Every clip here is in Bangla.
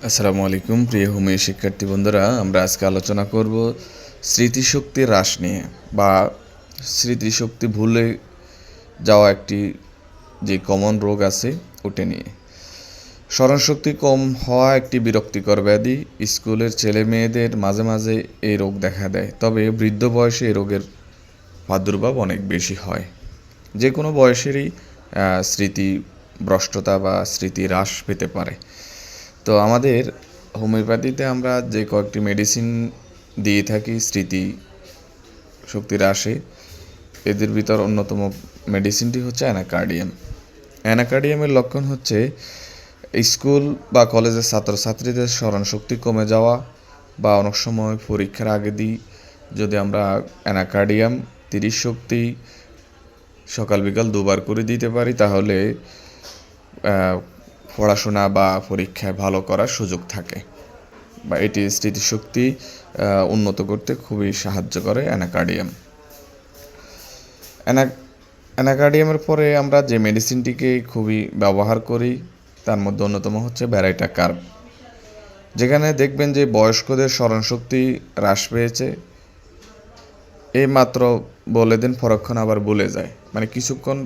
আসসালামু আলাইকুম প্রিয় হোমিও শিক্ষার্থী বন্ধুরা, আমরা আজকে আলোচনা করব স্মৃতিশক্তি হ্রাস নিয়ে বা স্মৃতিশক্তি ভুলে যাওয়া একটি যে কমন রোগ আছে ওটা নিয়ে। স্মরণশক্তি কম হওয়া একটি বিরক্তিকর ব্যাধি। স্কুলের ছেলে মেয়েদের মাঝে মাঝে এই রোগ দেখা দেয়, তবে বৃদ্ধ বয়সে এই রোগের প্রাদুর্ভাব অনেক বেশি হয়। যে কোনো বয়সেরই স্মৃতিভ্রষ্টতা বা স্মৃতি হ্রাস পেতে পারে। তো আমাদের হোমিওপ্যাথিতে আমরা যে কয়েকটি মেডিসিন দিয়ে থাকি স্মৃতি শক্তি হ্রাসে, এদের ভিতর অন্যতম মেডিসিনটি হচ্ছে অ্যানাকার্ডিয়াম। অ্যানাকার্ডিয়ামের লক্ষণ হচ্ছে স্কুল বা কলেজের ছাত্রছাত্রীদের স্মরণশক্তি কমে যাওয়া, বা অনেক সময় পরীক্ষার আগে দিই যদি আমরা অ্যানাকার্ডিয়াম 30 শক্তি সকাল বিকাল দুবার করে দিতে পারি, তাহলে পড়াশোনা বা পরীক্ষায় ভালো করার সুযোগ থাকে, বা এটি স্মৃতিশক্তি উন্নত করতে খুবই সাহায্য করে অ্যানাকার্ডিয়াম। অ্যানাকার্ডিয়ামের পরে আমরা যে মেডিসিনটিকে খুবই ব্যবহার করি তার মধ্যে অন্যতম হচ্ছে ব্যারাইটা কার্ব। যেখানে দেখবেন যে বয়স্কদের স্মরণশক্তি হ্রাস পেয়েছে, এই মাত্র বলে দেন পরক্ষণ আবার ভুলে যায়, মানে কিছুক্ষণ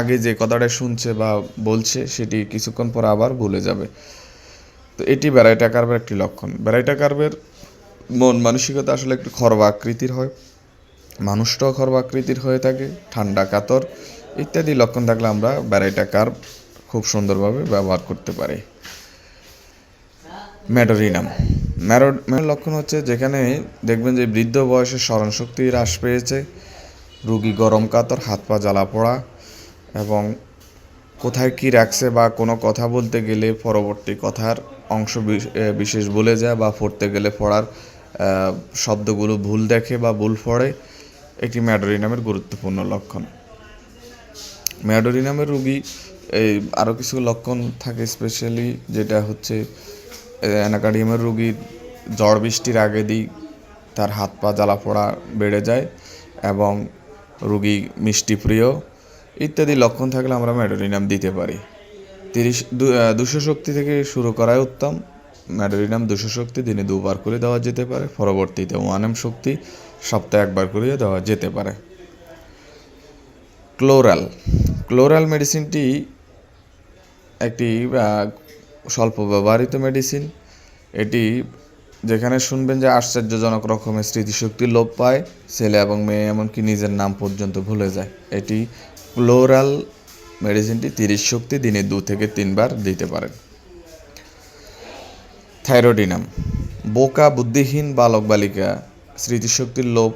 আগে যে কথাটা শুনছে বা বলছে সেটি কিছুক্ষণ পর আবার ভুলে যাবে। তো এটি ব্যারাইটা কার্বের একটি লক্ষণ। ব্যারাইটা কার্বের মন মানসিকতা আসলে একটু খর্ব আকৃতির হয়, মানুষটাও খর্ব আকৃতির হয়ে থাকে, ঠান্ডা কাতর ইত্যাদি লক্ষণ থাকলে আমরা ব্যারাইটা কার্ব খুব সুন্দরভাবে ব্যবহার করতে পারি। ম্যাডোরিনাম লক্ষণ হচ্ছে যেখানে দেখবেন যে বৃদ্ধ বয়সে স্মরণশক্তি হ্রাস পেয়েছে, রোগী গরম কাতর, হাত পা জ্বালা পড়া, এবং কোথায় কী রাখছে বা কোনো কথা বলতে গেলে পরবর্তী কথার অংশ বিশেষ ভুলে যায়, বা পড়তে গেলে পড়ার শব্দগুলো ভুল দেখে বা ভুল পড়ে, একটি ম্যাডোরিনামের গুরুত্বপূর্ণ লক্ষণ। ম্যাডোরিনামের রোগী এই আরও কিছু লক্ষণ থাকে স্পেশালি, যেটা হচ্ছে অ্যানাকার্ডিয়ামের রোগীর ঝড় বৃষ্টির আগে দিই তার হাত পা জ্বালা পোড়া বেড়ে যায়, এবং রোগী মিষ্টিপ্রিয় ইত্যাদি লক্ষণ থাকলে আমরা ম্যাডোরিনাম দিতে পারি। 200 শক্তি থেকে শুরু করাই উত্তম। ম্যাডোরিনাম 200 শক্তি দিনে 2 বার করে দেওয়া যেতে পারে, পরবর্তীতে 1M শক্তি সপ্তাহে 1 বার করে দেওয়া যেতে পারে। ক্লোরাল মেডিসিনটি একটি স্বল্প ব্যবহৃত মেডিসিন। এটি যেখানে শুনবেন যে আশ্চর্যজনক রকমের স্মৃতিশক্তি লোপ পায়, ছেলে এবং মেয়ে এমনকি নিজের নাম পর্যন্ত ভুলে যায়। এটি ক্লোরাল মেডিসিনটি 30 শক্তি দিনে 2 থেকে 3 বার দিতে পারেন। থাইরোডিনাম বোকা বুদ্ধিহীন বালক বালিকা স্মৃতিশক্তির লোপ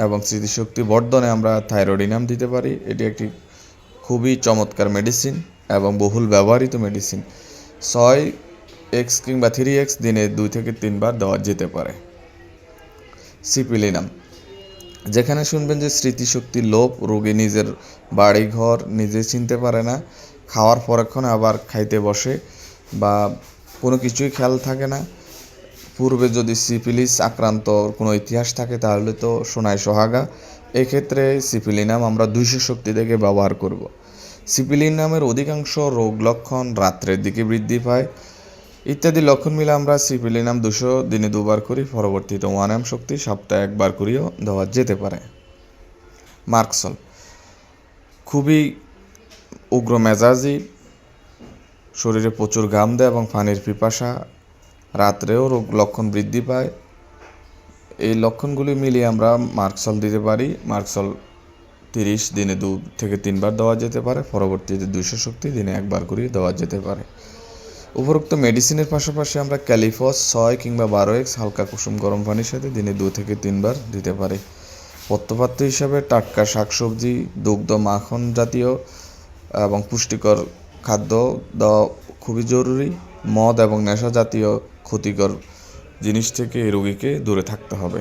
এবং স্মৃতিশক্তি বর্ধনে আমরা থাইরোডিনাম দিতে পারি। এটি একটি খুবই চমৎকার মেডিসিন এবং বহুল ব্যবহৃত মেডিসিন। 6x কিংবা 3x দিনে 2 থেকে 3 বার দেওয়া যেতে পারে। সিপিলিনাম যেখানে শুনবেন যে স্মৃতিশক্তির লোপ, রোগী নিজের বাড়ি ঘর নিজে চিনতে পারে না, খাওয়ার পরক্ষণ আবার খাইতে বসে, বা কোনো কিছুই খেয়াল থাকে না। পূর্বে যদি সিফিলিস আক্রান্ত কোনো ইতিহাস থাকে তাহলে তো সোনায় সোহাগা। এক্ষেত্রে সিপিলিনাম আমরা 200 শক্তি থেকে ব্যবহার করব। সিপিলিনামের অধিকাংশ রোগ লক্ষণ রাত্রের দিকে বৃদ্ধি পায় ইত্যাদি লক্ষণ মিলে আমরা সিপিলিনাম 200 দিনে 2 বার করি, পরবর্তীতে 1M শক্তি সপ্তাহে 1 বার করেও দেওয়া যেতে পারে। মার্কসল খুবই উগ্র মেজাজি, শরীরে প্রচুর ঘাম দেয় এবং পানির পিপাসা, রাত্রেও রোগ লক্ষণ বৃদ্ধি পায়। এই লক্ষণগুলি মিলিয়ে আমরা মার্কসল দিতে পারি। মার্কসল 30 দিনে 2 থেকে 3 বার দেওয়া যেতে পারে, পরবর্তীতে 200 শক্তি দিনে 1 বার করে দেওয়া যেতে পারে। উপরোক্ত মেডিসিনের পাশাপাশি আমরা ক্যালিফস 6 কিংবা 12x হালকা কুসুম গরম পানির সাথে দিনে 2 থেকে 3 বার দিতে পারি। পথ্যপাত্র হিসাবে টাটকা শাকসবজি, দুগ্ধ, মাখন জাতীয় এবং পুষ্টিকর খাদ্য দেওয়া খুবই জরুরি। মদ এবং নেশা জাতীয় ক্ষতিকর জিনিস থেকে এই রোগীকে দূরে থাকতে হবে,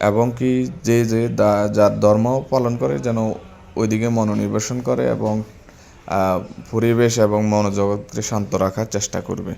এবং কি যার ধর্ম পালন করে যেন ওইদিকে মনোনিবেশন করে এবং পরিবেশ এবং মনোজগৎকে শান্ত রাখার চেষ্টা করবে।